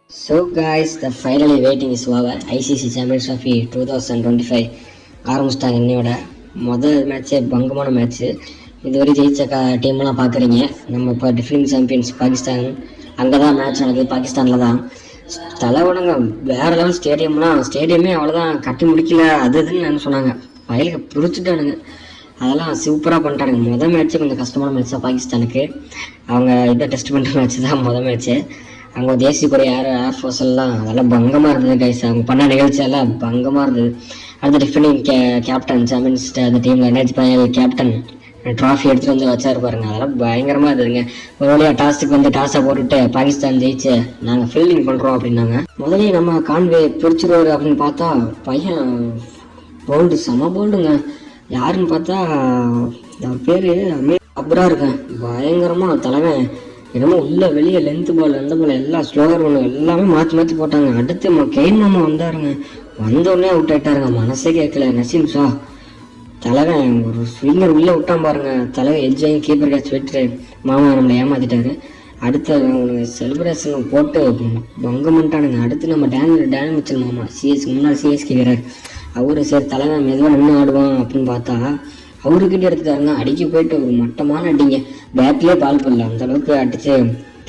So guys, the finally waiting is over. ICC Champions Trophy 2025 ஆரம்பிச்சிட்டாங்க. இன்னையோட முதல் மேட்ச்சே பங்கமான match. இதுவரை ஜெயிச்ச டீம்லாம் பார்க்குறீங்க. நம்ம இப்போ டிஃபெண்டிங் சாம்பியன்ஸ் பாகிஸ்தான், அங்கே தான் மேட்ச் நடக்குது, பாகிஸ்தானில் தான். தலைவனுங்க வேறு லெவல் ஸ்டேடியமே அவ்வளோதான், கட்டி முடிக்கல அது இதுன்னு சொன்னாங்க. வயலுக்கு பிடிச்சிட்டானுங்க, அதெல்லாம் சூப்பராக பண்ணிட்டானுங்க. மொதல் மேட்ச்சு கொஞ்சம் கஷ்டமான மேட்ச் தான் பாகிஸ்தானுக்கு. அவங்க இதை டெஸ்ட் பண்ணுற மேட்ச்சு தான் மொதல் மேட்ச்சு. அவங்க தேசிய கொடி ஏர்ஃபோர்ஸ் எல்லாம் அதெல்லாம் பங்கமாக இருந்தது கைஸ். அவங்க பண்ண நிகழ்ச்சியெல்லாம் பங்கமாக இருந்தது. அடுத்த டிஃபெண்டிங் கேப்டன் சாம்பியன்ஸ் அந்த டீமில் என்ஹெச் கேப்டன் ட்ராஃபி எடுத்துகிட்டு வந்து வச்சாரு பாருங்க, அதெல்லாம் பயங்கரமாக இருந்ததுங்க. ஒரு வழியாக டாஸை போட்டுட்டு பாகிஸ்தான் ஜெயிச்சு நாங்கள் ஃபீல்டிங் பண்ணுறோம் அப்படின்னாங்க. முதலே நம்ம கான்வே பிடிச்சிருவாரு அப்படின்னு பார்த்தா பையன் போல்டு, செம போல்டுங்க. யாருன்னு பார்த்தா அவர் பேர் அப்ரா இருக்கேன். பயங்கரமாக தலைவன் என்னமோ உள்ள வெளியே லென்த் பால் அந்த பால் எல்லாம் ஸ்லோவர் ஒன்று எல்லாமே மாற்றி போட்டாங்க. அடுத்து கெயின் மாமா வந்தாருங்க, வந்தோடனே அவுட் ஆகிட்டாருங்க. மனசே கேட்கல. நசீம் ஷா தலைவன் ஒரு ஸ்விங்கர் உள்ளே விட்டான் பாருங்க, தலைவன் எட்ஜையும் கீப்பர் கேட்ச் விட்டு மாமா நம்மளை ஏமாத்திட்டாரு. அடுத்து அவனுக்கு செலிப்ரேஷன் போட்டு பங்கம் பண்ணிட்டானுங்க. அடுத்து நம்ம டேனியல் மிச்சல் மாமா முன்னாள் சிஎஸ்கே வீரர், அவரு சரி தலைவன் மெதுவாக நின்று ஆடுவான் அப்படின்னு பார்த்தா அவருக்கிட்ட எடுத்துட்டாருங்க. அடிக்க போயிட்டு ஒரு மட்டமான அடிங்க, பேட்லேயே பால் பண்ணல அந்த அளவுக்கு அடிச்சு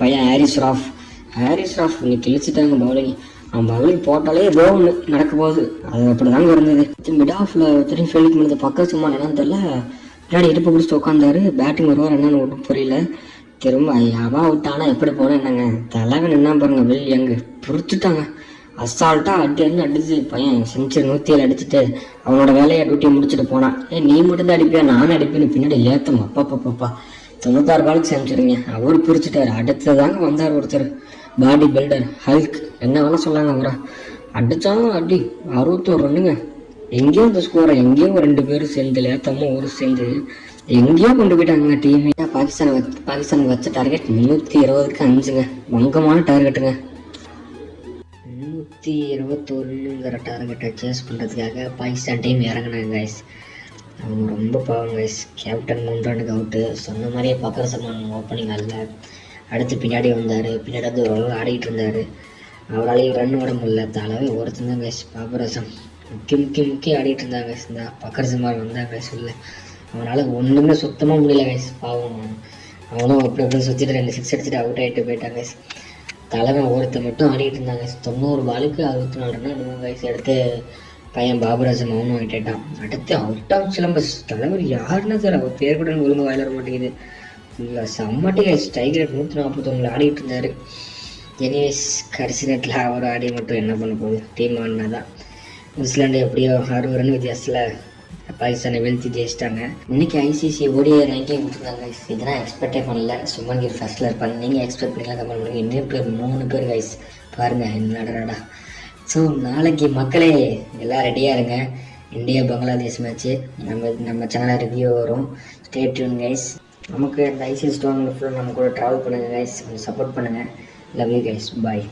பையன் ஹாரிஸ் ராஃப் இங்கே கிழிச்சிட்டாங்க பவுலிங். அவன் பவுலிங் போட்டாலே ஏதோ ஒன்று நடக்க போகுது, அது அப்படி தாங்க இருந்தது. மிட் ஆஃபில் திரும்பி ஃபீல்டிங் பண்ணது பக்கம் சும்மா என்னன்னு தெரியல, பின்னாடி இடுப்பு பிடிச்சிட்டு உட்காந்தாரு. பேட்டிங் வருவார் என்னன்னு ஒன்றும் புரியல. திரும்ப அவன் விட்டானா எப்படி போனேன் என்னங்க, தலைவன் என்ன பாருங்க, வில் யங்கு பிடிச்சிட்டாங்க. அசால்ட்டாக அடிச்சு பையன் செஞ்சுரி 107 அடிச்சுட்டு அவனோட வேலையை டியூட்டியை முடிச்சுட்டு போனான். நீ மட்டும் தான் அடிப்பியா, நானும் அடிப்பேன்னு பின்னாடி ஏற்றமா அப்பா 96 பாலுக்கு செஞ்சுருங்க. அவர் பிரிச்சுட்டாரு. அடுத்ததாங்க வந்தார் ஒருத்தர் பாடி பில்டர் ஹல்க், என்ன வேணால் சொல்லாங்க. அவரை அடித்தாலும் அடி 61 ரன்னுங்க. எங்கேயோ அந்த ஸ்கோரை எங்கேயோ 2 பேரும் சேர்ந்து லேத்தமாக ஒரு சேர்ந்து எங்கேயோ கொண்டு போயிட்டாங்க டீமே. பாகிஸ்தானுக்கு வச்ச டார்கெட் 320க்கு 5ங்க, வங்கமான டார்கெட்டுங்க. 121ங்கிற டார்கெட்டை சேஸ் பண்ணுறதுக்காக பாகிஸ்தான் டீம் இறங்கினாங்க கைஸ். அவங்க ரொம்ப பாவம் கைஸ். கேப்டன் 3 ரன்னுக்கு அவுட்டு. சொன்ன மாதிரியே பக்கர் சல்மான் ஓப்பனிங் அல்ல. அடுத்து பின்னாடி வந்தார், பின்னாடி வந்து ஒரு ஆடிக்கிட்டு இருந்தார். அவராலையும் ரன் விட முடியல. தலைவே ஒருத்தன் தான் கைஸ், பாபரசம் முக்கி ஆடிட்டு இருந்தாங்க கைஸ். இந்த பக்கர் சல்மான் வந்தாங்க கைஸ் உள்ள, அவனால் ஒன்றுமே சுத்தமாக முடியல கைஸ். பாவம் அவனும் அப்படி சுற்றிட்டு 2 6 அடிச்சுட்டு அவுட் ஆகிட்டு போயிட்டாங்க கைஸ். தலைவன் ஒருத்தர் மட்டும் ஆடிட்டு இருந்தாங்க. 90 பாலுக்கு 64 ரன் வயசு எடுத்து பையன் பாபராஜம் அவனும் ஆகிட்டான். அடுத்து அவுட் ஆஃப் சிலம்பஸ். தலைவர் யாருன்னா சார், அவர் பேர் கூட ஒழுங்கு வாயில வர மாட்டேங்குது. இல்லை செம்மட்டி ஸ்ட்ரைக் ரேட் 141 ஆடிட்டு இருந்தார். எனிவேஸ் கடைசி நேரத்தில் அவர் ஆடி மட்டும் என்ன பண்ண போகுது, டீம் ஆடினா தான். நியூசிலாண்டு எப்படியோ 60 ரன் வித்தியாசத்தில் பாகிஸ்தானை வீழ்த்தி ஜெயிச்சிட்டாங்க. இன்னைக்கு ஐசிசி ஓடிஐ ரேங்கிங் கொடுத்துருந்தாங்க. இதெல்லாம் எக்ஸ்பெக்டே பண்ணல. சுமன் கிர் ஃபர்ஸ்ட்டில் இருப்பாங்க. நீங்கள் எக்ஸ்பெக்ட் பண்ணிக்கலாம், கமெண்ட் பண்ணுங்க. இன்னும் பேர் 3 பேர் கைஸ் பாருங்கள் என்னடா. ஸோ நாளைக்கு மக்களே எல்லாம் ரெடியாக இருங்க. இந்தியா பங்களாதேஷ் மேட்ச்சு நம்ம சேனலில் ரிவ்யூ வரும். Stay tune guys. நமக்கு இந்த ஐசிசி டோர்னமெண்ட் ஃபுல்லாக நம்ம கூட ட்ராவல் பண்ணுங்கள் கைஸ். கொஞ்சம் சப்போர்ட் பண்ணுங்கள். Love you guys. பாய்.